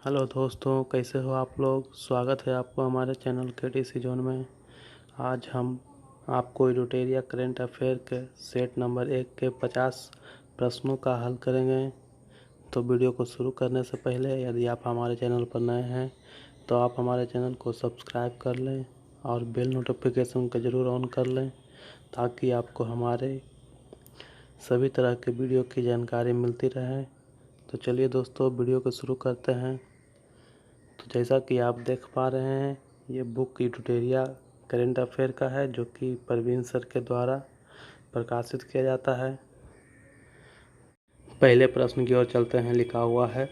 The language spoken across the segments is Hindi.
हेलो दोस्तों, कैसे हो आप लोग। स्वागत है आपको हमारे चैनल KTC जोन में। आज हम आपको इडोटेरिया करेंट अफेयर के सेट नंबर 1 के 50 प्रश्नों का हल करेंगे। तो वीडियो को शुरू करने से पहले यदि आप हमारे चैनल पर नए हैं तो आप हमारे चैनल को सब्सक्राइब कर लें और बेल नोटिफिकेशन को ज़रूर ऑन कर लें ताकि आपको हमारे सभी तरह के वीडियो की जानकारी मिलती रहे। तो चलिए दोस्तों, वीडियो को शुरू करते हैं। तो जैसा कि आप देख पा रहे हैं, ये बुक इडोटेरिया करेंट अफेयर का है जो कि परवीन सर के द्वारा प्रकाशित किया जाता है। पहले प्रश्न की ओर चलते हैं। लिखा हुआ है,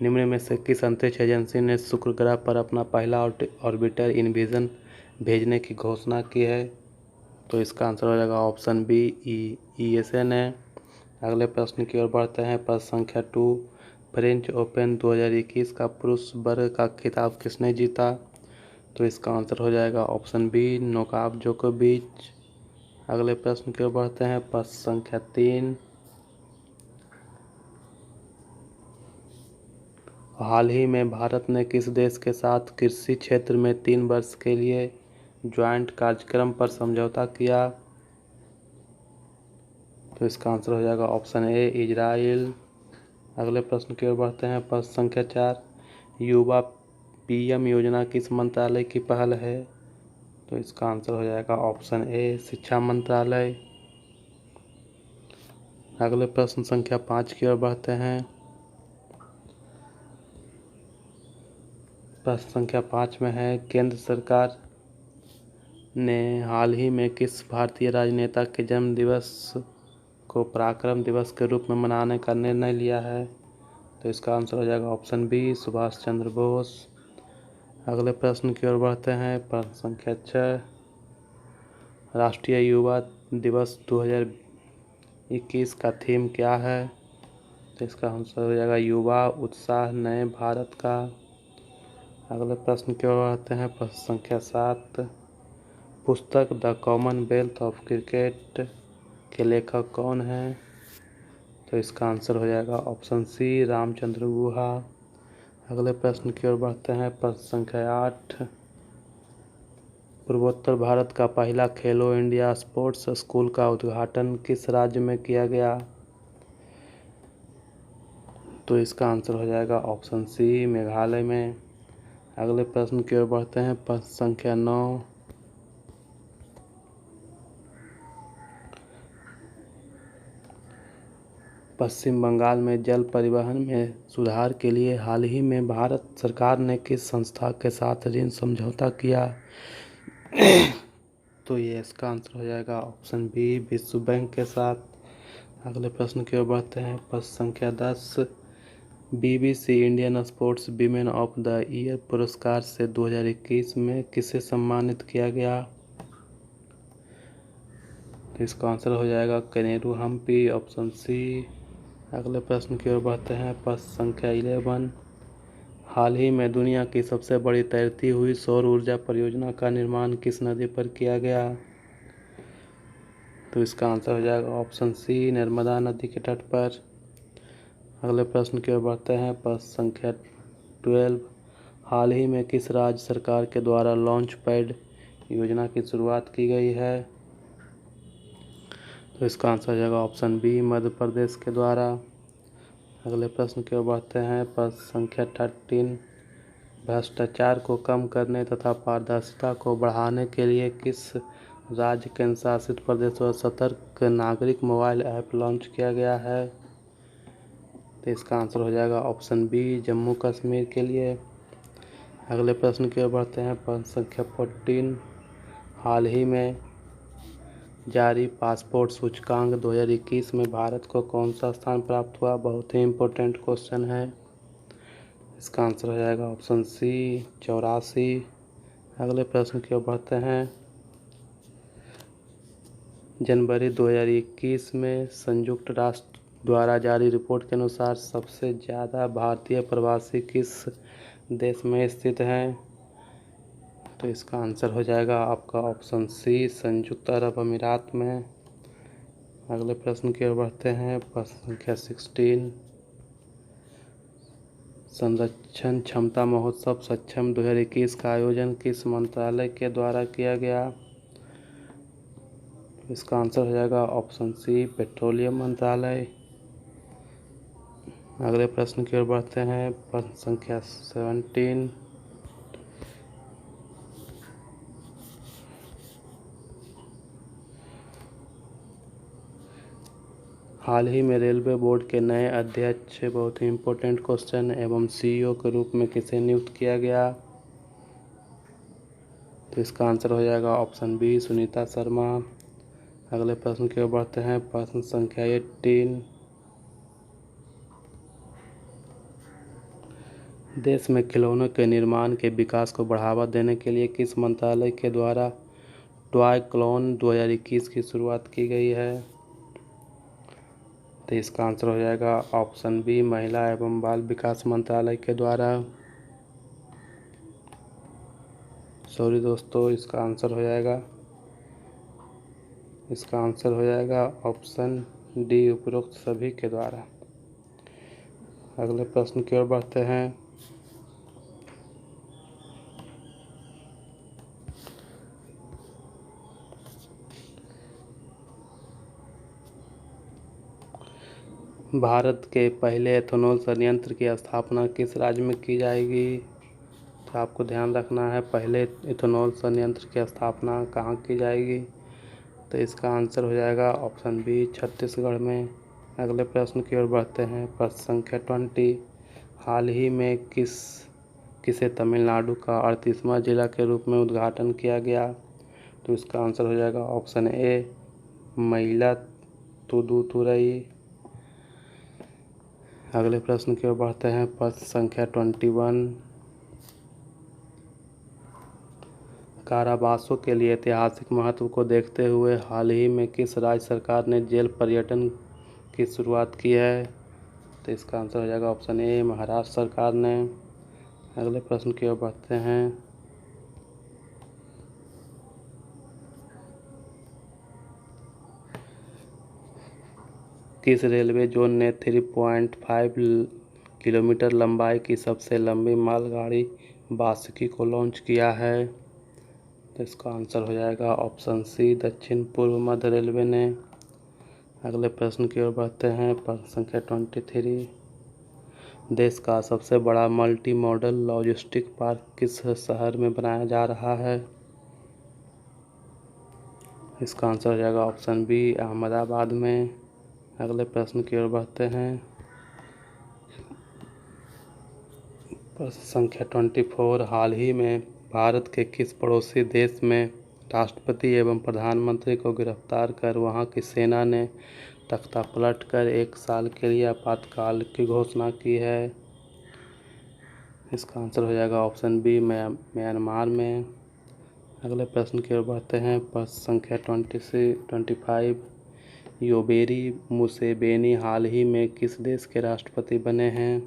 निम्न में से किस अंतरिक्ष एजेंसी ने शुक्र ग्रह पर अपना पहला ऑर्बिटर इनविजन भेजने की घोषणा की है। तो इसका आंसर हो जाएगा ऑप्शन बी, ESA ने। अगले प्रश्न की ओर बढ़ते हैं। प्रश्न संख्या 2, फ्रेंच ओपन 2021 का पुरुष वर्ग का खिताब किसने जीता। तो इसका आंसर हो जाएगा ऑप्शन बी, नोवाक जोकोविच। अगले प्रश्न की ओर बढ़ते हैं। प्रश्न संख्या 3, हाल ही में भारत ने किस देश के साथ कृषि क्षेत्र में 3 वर्ष के लिए ज्वाइंट कार्यक्रम पर समझौता किया। तो इसका आंसर हो जाएगा ऑप्शन ए, इजराइल। अगले प्रश्न की ओर बढ़ते हैं। प्रश्न संख्या 4, युवा PM योजना किस मंत्रालय की पहल है। तो इसका आंसर हो जाएगा ऑप्शन ए, शिक्षा मंत्रालय। अगले प्रश्न संख्या 5 की ओर बढ़ते हैं। प्रश्न संख्या 5 में है, केंद्र सरकार ने हाल ही में किस भारतीय राजनेता के जन्म दिवस को पराक्रम दिवस के रूप में मनाने का निर्णय लिया है। तो इसका आंसर हो जाएगा ऑप्शन बी, सुभाष चंद्र बोस। अगले प्रश्न की ओर बढ़ते हैं। प्रश्न संख्या 6, राष्ट्रीय युवा दिवस 2021 का थीम क्या है। तो इसका आंसर हो जाएगा युवा उत्साह नए भारत का। अगले प्रश्न की ओर बढ़ते हैं। प्रश्न संख्या 7, पुस्तक द कॉमनवेल्थ ऑफ क्रिकेट के लेखक कौन हैं। तो इसका आंसर हो जाएगा ऑप्शन सी, रामचंद्र गुहा। अगले प्रश्न की ओर बढ़ते हैं। प्रश्न संख्या 8, पूर्वोत्तर भारत का पहला खेलो इंडिया स्पोर्ट्स स्कूल का उद्घाटन किस राज्य में किया गया। तो इसका आंसर हो जाएगा ऑप्शन सी, मेघालय में। अगले प्रश्न की ओर बढ़ते हैं। प्रश्न संख्या 9, पश्चिम बंगाल में जल परिवहन में सुधार के लिए हाल ही में भारत सरकार ने किस संस्था के साथ ऋण समझौता किया। तो ये इसका आंसर हो जाएगा ऑप्शन बी, विश्व बैंक के साथ। अगले प्रश्न की ओर बढ़ते हैं। प्रश्न संख्या 10, BBC Indian sports women of the year पुरस्कार से 2021 में किसे सम्मानित किया गया। तो इसका आंसर हो जाएगा कनेरू हम्पी, ऑप्शन सी। अगले प्रश्न की ओर बढ़ते हैं। प्रश्न संख्या 11, हाल ही में दुनिया की सबसे बड़ी तैरती हुई सौर ऊर्जा परियोजना का निर्माण किस नदी पर किया गया। तो इसका आंसर हो जाएगा ऑप्शन सी, नर्मदा नदी के तट पर। अगले प्रश्न की ओर बढ़ते हैं। प्रश्न संख्या 12, हाल ही में किस राज्य सरकार के द्वारा लॉन्च पैड योजना की शुरुआत की गई है। तो इसका आंसर हो जाएगा ऑप्शन बी, मध्य प्रदेश के द्वारा। अगले प्रश्न की ओर बढ़ते हैं। प्रश्न संख्या 13, भ्रष्टाचार को कम करने तथा पारदर्शिता को बढ़ाने के लिए किस राज्य केंद्र शासित प्रदेश और सतर्क नागरिक मोबाइल ऐप लॉन्च किया गया है। तो इसका आंसर हो जाएगा ऑप्शन बी, जम्मू कश्मीर के लिए। अगले प्रश्न की ओर बढ़ते हैं। प्रश्न संख्या 14, हाल ही में जारी पासपोर्ट सूचकांक 2021 में भारत को कौन सा स्थान प्राप्त हुआ। बहुत ही इम्पोर्टेंट क्वेश्चन है। इसका आंसर हो जाएगा ऑप्शन सी, 84। अगले प्रश्न की ओर बढ़ते हैं। जनवरी 2021 में संयुक्त राष्ट्र द्वारा जारी रिपोर्ट के अनुसार सबसे ज़्यादा भारतीय प्रवासी किस देश में स्थित हैं। तो इसका आंसर हो जाएगा आपका ऑप्शन सी, संयुक्त अरब अमीरात में। अगले प्रश्न की ओर बढ़ते हैं। प्रश्न संख्या 16, संरक्षण क्षमता महोत्सव सक्षम 2021 का आयोजन किस मंत्रालय के द्वारा किया गया? इसका आंसर हो जाएगा ऑप्शन सी, पेट्रोलियम मंत्रालय। अगले प्रश्न की ओर बढ़ते हैं। प्रश्न संख्या 17। हाल ही में रेलवे बोर्ड के नए अध्यक्ष, बहुत ही इम्पोर्टेंट क्वेश्चन, एवं सीईओ के रूप में किसे नियुक्त किया गया? तो इसका आंसर हो जाएगा ऑप्शन बी, सुनीता शर्मा। अगले प्रश्न की ओर बढ़ते हैं। प्रश्न संख्या 18। देश में खिलौनों के निर्माण के विकास को बढ़ावा देने के लिए किस मंत्रालय के द्वारा टॉय क्लोन 2021 की शुरुआत की गई है? तो इसका आंसर हो जाएगा ऑप्शन बी, महिला एवं बाल विकास मंत्रालय के द्वारा। सॉरी दोस्तों, इसका आंसर हो जाएगा ऑप्शन डी, उपरोक्त सभी के द्वारा। अगले प्रश्न की ओर बढ़ते हैं। भारत के पहले एथेनॉल संयंत्र की स्थापना किस राज्य में की जाएगी? तो आपको ध्यान रखना है, पहले एथेनॉल संयंत्र की स्थापना कहाँ की जाएगी? तो इसका आंसर हो जाएगा ऑप्शन बी, छत्तीसगढ़ में। अगले प्रश्न की ओर बढ़ते हैं। प्रश्न संख्या 20। हाल ही में किसे तमिलनाडु का 38वां जिला के रूप में उद्घाटन किया गया? तो इसका आंसर हो जाएगा ऑप्शन ए, मयिलादुथुरई। अगले प्रश्न की ओर बढ़ते हैं। प्रश्न संख्या 21। कारावासों के लिए ऐतिहासिक महत्व को देखते हुए हाल ही में किस राज्य सरकार ने जेल पर्यटन की शुरुआत की है? तो इसका आंसर हो जाएगा ऑप्शन ए, महाराष्ट्र सरकार ने। अगले प्रश्न की ओर बढ़ते हैं। किस रेलवे जोन ने 3.5 किलोमीटर लंबाई की सबसे लंबी मालगाड़ी वासुकी को लॉन्च किया है? तो इसका आंसर हो जाएगा ऑप्शन सी, दक्षिण पूर्व मध्य रेलवे ने। अगले प्रश्न की ओर बढ़ते हैं। प्रश्न संख्या 23। देश का सबसे बड़ा मल्टी मॉडल लॉजिस्टिक पार्क किस शहर में बनाया जा रहा है? इसका आंसर हो जाएगा ऑप्शन बी, अहमदाबाद में। अगले प्रश्न की ओर बढ़ते हैं। प्रश्न संख्या 24। हाल ही में भारत के किस पड़ोसी देश में राष्ट्रपति एवं प्रधानमंत्री को गिरफ्तार कर वहां की सेना ने तख्तापलट कर 1 साल के लिए आपातकाल की घोषणा की है? इसका आंसर हो जाएगा ऑप्शन बी, म्यांमार में। अगले प्रश्न की ओर बढ़ते हैं। प्रश्न संख्या 25। योवेरी मुसेवेनी हाल ही में किस देश के राष्ट्रपति बने हैं?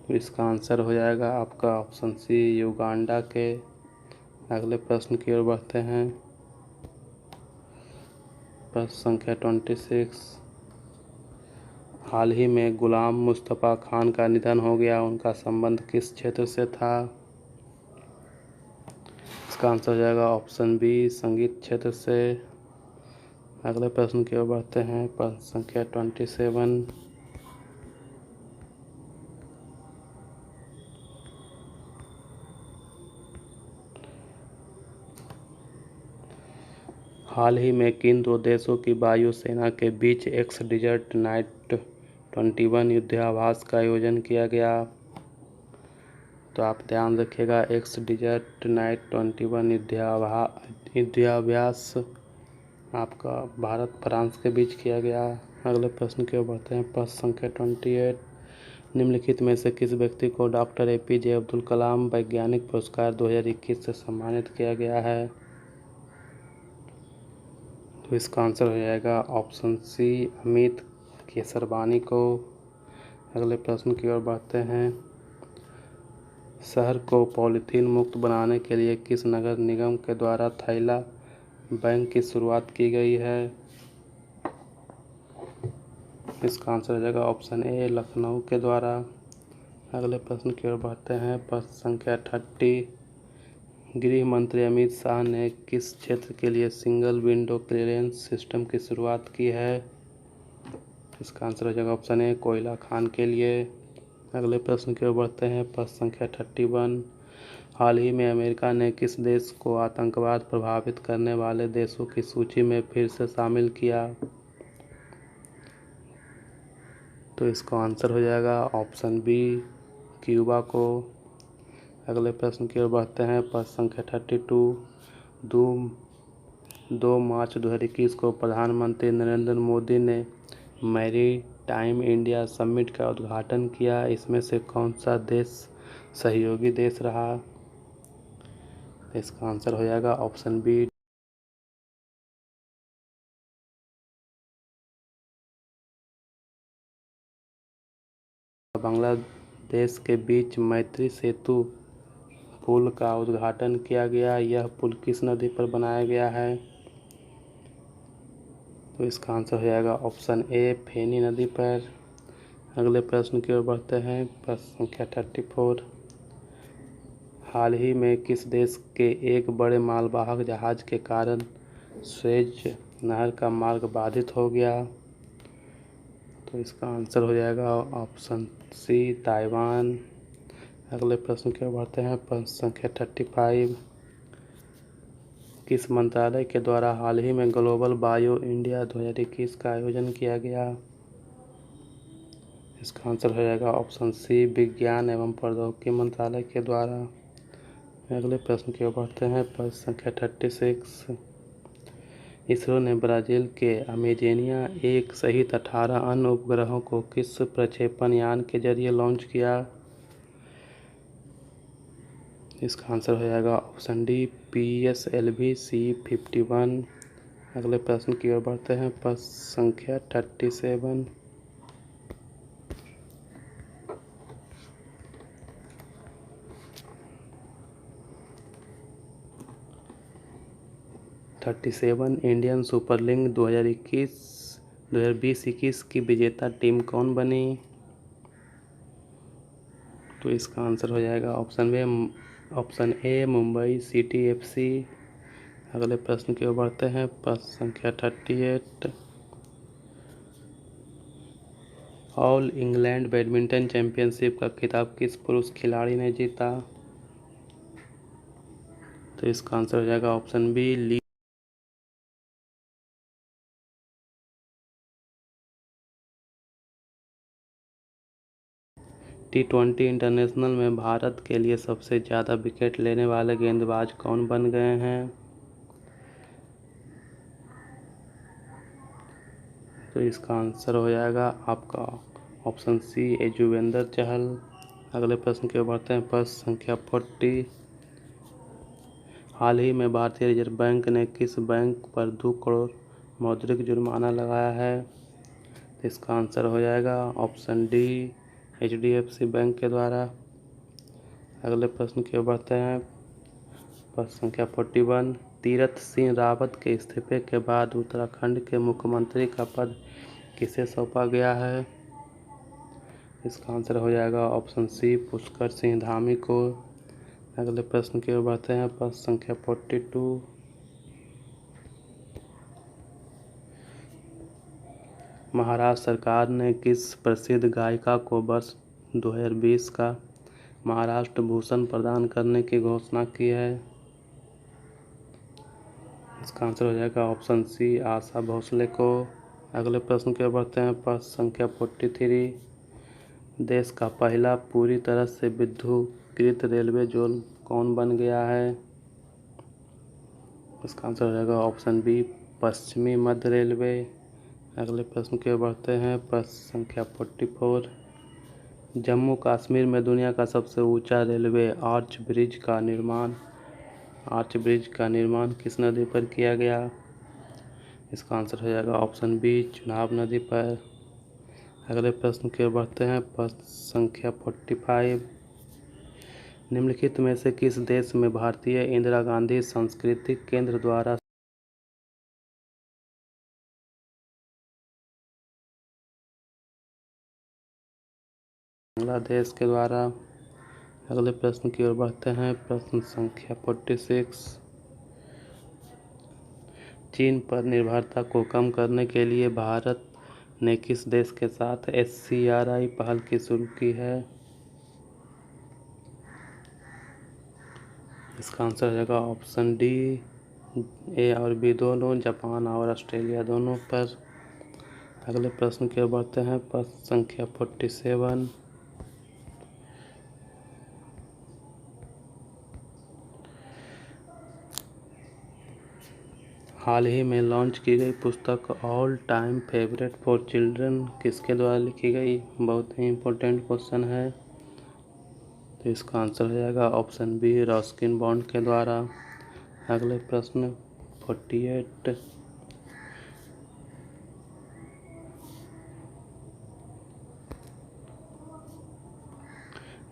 तो इसका आंसर हो जाएगा आपका ऑप्शन सी, युगांडा के। अगले प्रश्न की ओर बढ़ते हैं। प्रश्न संख्या 26। हाल ही में गुलाम मुस्तफ़ा खान का निधन हो गया, उनका संबंध किस क्षेत्र से था? इसका आंसर हो जाएगा ऑप्शन बी, संगीत क्षेत्र से। अगले प्रश्न की ओर बढ़ते हैं। प्रश्न संख्या 27। हाल ही में किन 2 देशों की वायुसेना के बीच एक्स डिजर्ट नाइट 21 युद्धाभ्यास का आयोजन किया गया? तो आप ध्यान रखिएगा, एक्स डिजर्ट नाइट 21 युद्धाभ्यास आपका भारत फ्रांस के बीच किया गया। अगले प्रश्न की ओर बढ़ते हैं। प्रश्न संख्या 28। निम्नलिखित में से किस व्यक्ति को डॉक्टर APJ अब्दुल कलाम वैज्ञानिक पुरस्कार 2021 से सम्मानित किया गया है? तो इसका आंसर हो जाएगा ऑप्शन सी, अमित केसरवानी को। अगले प्रश्न की ओर बढ़ते हैं। शहर को पॉलीथीन मुक्त बनाने के लिए किस नगर निगम के द्वारा थैला बैंक की शुरुआत की गई है? इसका आंसर हो जाएगा ऑप्शन ए लखनऊ के द्वारा। अगले प्रश्न की ओर बढ़ते हैं। प्रश्न संख्या 30। गृह मंत्री अमित शाह ने किस क्षेत्र के लिए सिंगल विंडो क्लियरेंस सिस्टम की शुरुआत की है? इसका आंसर हो जाएगा ऑप्शन ए कोयला खान के लिए। अगले प्रश्न की ओर बढ़ते हैं। प्रश्न संख्या 31। हाल ही में अमेरिका ने किस देश को आतंकवाद प्रभावित करने वाले देशों की सूची में फिर से शामिल किया? तो इसका आंसर हो जाएगा ऑप्शन बी क्यूबा को। अगले प्रश्न की ओर बढ़ते हैं। प्रश्न संख्या 32। 2 मार्च 2021 को प्रधानमंत्री नरेंद्र मोदी ने मैरी टाइम इंडिया समिट का उद्घाटन किया। इसमें से कौन सा देश सहयोगी देश रहा? इसका आंसर हो जाएगा ऑप्शन बी बांग्लादेश के बीच मैत्री सेतु पुल का उद्घाटन किया गया। यह पुल किस नदी पर बनाया गया है? तो इसका आंसर हो जाएगा ऑप्शन ए फेनी नदी पर। अगले प्रश्न की ओर बढ़ते हैं। प्रश्न संख्या 34। हाल ही में किस देश के एक बड़े मालवाहक जहाज के कारण स्वेज नहर का मार्ग बाधित हो गया? तो इसका आंसर हो जाएगा ऑप्शन सी ताइवान। अगले प्रश्न की ओर बढ़ते हैं। प्रश्न संख्या 35। किस मंत्रालय के द्वारा हाल ही में ग्लोबल बायो इंडिया 2021 का आयोजन किया गया? इसका आंसर हो जाएगा ऑप्शन सी विज्ञान एवं प्रौद्योगिकी मंत्रालय के द्वारा। अगले प्रश्न की ओर बढ़ते हैं। प्रश्न संख्या 36। इसरो ने ब्राज़ील के अमेजेनिया 1 सहित 18 अन्य उपग्रहों को किस प्रक्षेपण यान के जरिए लॉन्च किया? इसका आंसर हो जाएगा ऑप्शन डी PSLV C51। अगले प्रश्न की ओर बढ़ते हैं। प्रश्न संख्या 37। इंडियन सुपर लीग 2020-21 की विजेता टीम कौन बनी? तो इसका आंसर हो जाएगा option A Mumbai city FC। अगले प्रश्न की ओर बढ़ते हैं। प्रश्न संख्या 38। ऑल इंग्लैंड बैडमिंटन चैंपियनशिप का खिताब किस पुरुष खिलाड़ी ने जीता? तो इसका आंसर हो जाएगा ऑप्शन बी ली। T20 इंटरनेशनल में भारत के लिए सबसे ज़्यादा विकेट लेने वाले गेंदबाज कौन बन गए हैं? तो इसका आंसर हो जाएगा आपका ऑप्शन सी युजवेंद्र चहल। अगले प्रश्न की ओर बढ़ते हैं। प्रश्न संख्या 40। हाल ही में भारतीय रिजर्व बैंक ने किस बैंक पर 2 करोड़ मौद्रिक जुर्माना लगाया है? तो इसका आंसर हो जाएगा ऑप्शन डी HDFC बैंक के द्वारा। अगले प्रश्न की ओर बढ़ते हैं। प्रश्न संख्या 41। तीरथ सिंह रावत के इस्तीफे के बाद उत्तराखंड के मुख्यमंत्री का पद किसे सौंपा गया है? इसका आंसर हो जाएगा ऑप्शन सी पुष्कर सिंह धामी को। अगले प्रश्न की ओर बढ़ते हैं। प्रश्न संख्या 42। महाराष्ट्र सरकार ने किस प्रसिद्ध गायिका को वर्ष 2020 का महाराष्ट्र भूषण प्रदान करने की घोषणा की है? इसका आंसर हो जाएगा ऑप्शन सी आशा भोसले को। अगले प्रश्न की ओर बढ़ते हैं। प्रश्न संख्या 43। देश का पहला पूरी तरह से विद्युतीकृत रेलवे जोन कौन बन गया है? इसका आंसर हो जाएगा ऑप्शन बी पश्चिमी मध्य रेलवे। अगले प्रश्न की ओर बढ़ते हैं। प्रश्न संख्या 44। जम्मू कश्मीर में दुनिया का सबसे ऊंचा रेलवे आर्च ब्रिज का निर्माण किस नदी पर किया गया? इसका आंसर हो जाएगा ऑप्शन बी चुनाव नदी पर। अगले प्रश्न की ओर बढ़ते हैं। प्रश्न संख्या 45। निम्नलिखित में से किस देश में भारतीय इंदिरा गांधी सांस्कृतिक केंद्र द्वारा बांग्लादेश के द्वारा। अगले प्रश्न की ओर बढ़ते हैं। प्रश्न संख्या 46। चीन पर निर्भरता को कम करने के लिए भारत ने किस देश के साथ SCRI पहल की शुरू की है? इसका आंसर हो जाएगा ऑप्शन डी, ए और बी दोनों, जापान और ऑस्ट्रेलिया दोनों पर। अगले प्रश्न की ओर बढ़ते हैं। प्रश्न संख्या 47। हाल ही में लॉन्च की गई पुस्तक all time favourite for children किसके द्वारा लिखी गई? बहुत ही इम्पोर्टेंट क्वेश्चन है, तो इसका आंसर हो जाएगा ऑप्शन बी, रस्किन बॉन्ड के द्वारा। अगले प्रश्न 48।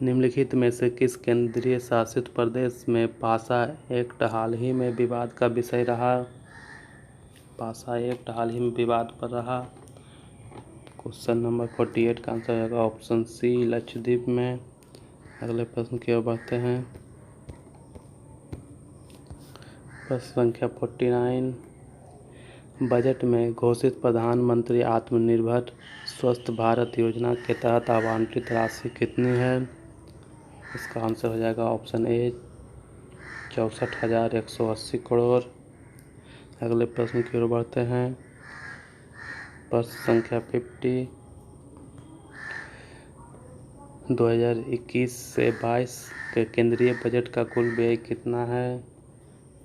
निम्नलिखित में से किस केंद्रीय शासित प्रदेश में पासा एक्ट हाल ही में विवाद का विषय रहा? पासा एक्ट हाल ही में विवाद पर रहा। क्वेश्चन नंबर 48 का आंसर होगा ऑप्शन सी, लक्षद्वीप में। अगले प्रश्न की ओर बढ़ते हैं। प्रश्न संख्या 49। बजट में घोषित प्रधानमंत्री आत्मनिर्भर स्वस्थ भारत योजना के तहत आवंटित राशि कितनी है? इसका आंसर हो जाएगा ऑप्शन ए, 64,180 करोड़। अगले प्रश्न की ओर बढ़ते हैं। प्रश्न संख्या 50। 2021 से 22 के केंद्रीय बजट का कुल व्यय कितना है?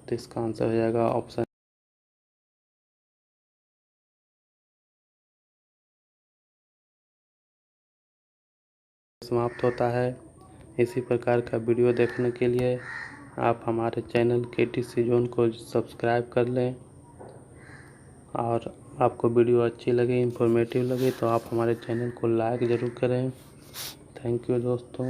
तो इसका आंसर हो जाएगा ऑप्शन समाप्त होता है। इसी प्रकार का वीडियो देखने के लिए आप हमारे चैनल KTC जोन को सब्सक्राइब कर लें, और आपको वीडियो अच्छी लगे, इन्फॉर्मेटिव लगे तो आप हमारे चैनल को लाइक ज़रूर करें। थैंक यू दोस्तों।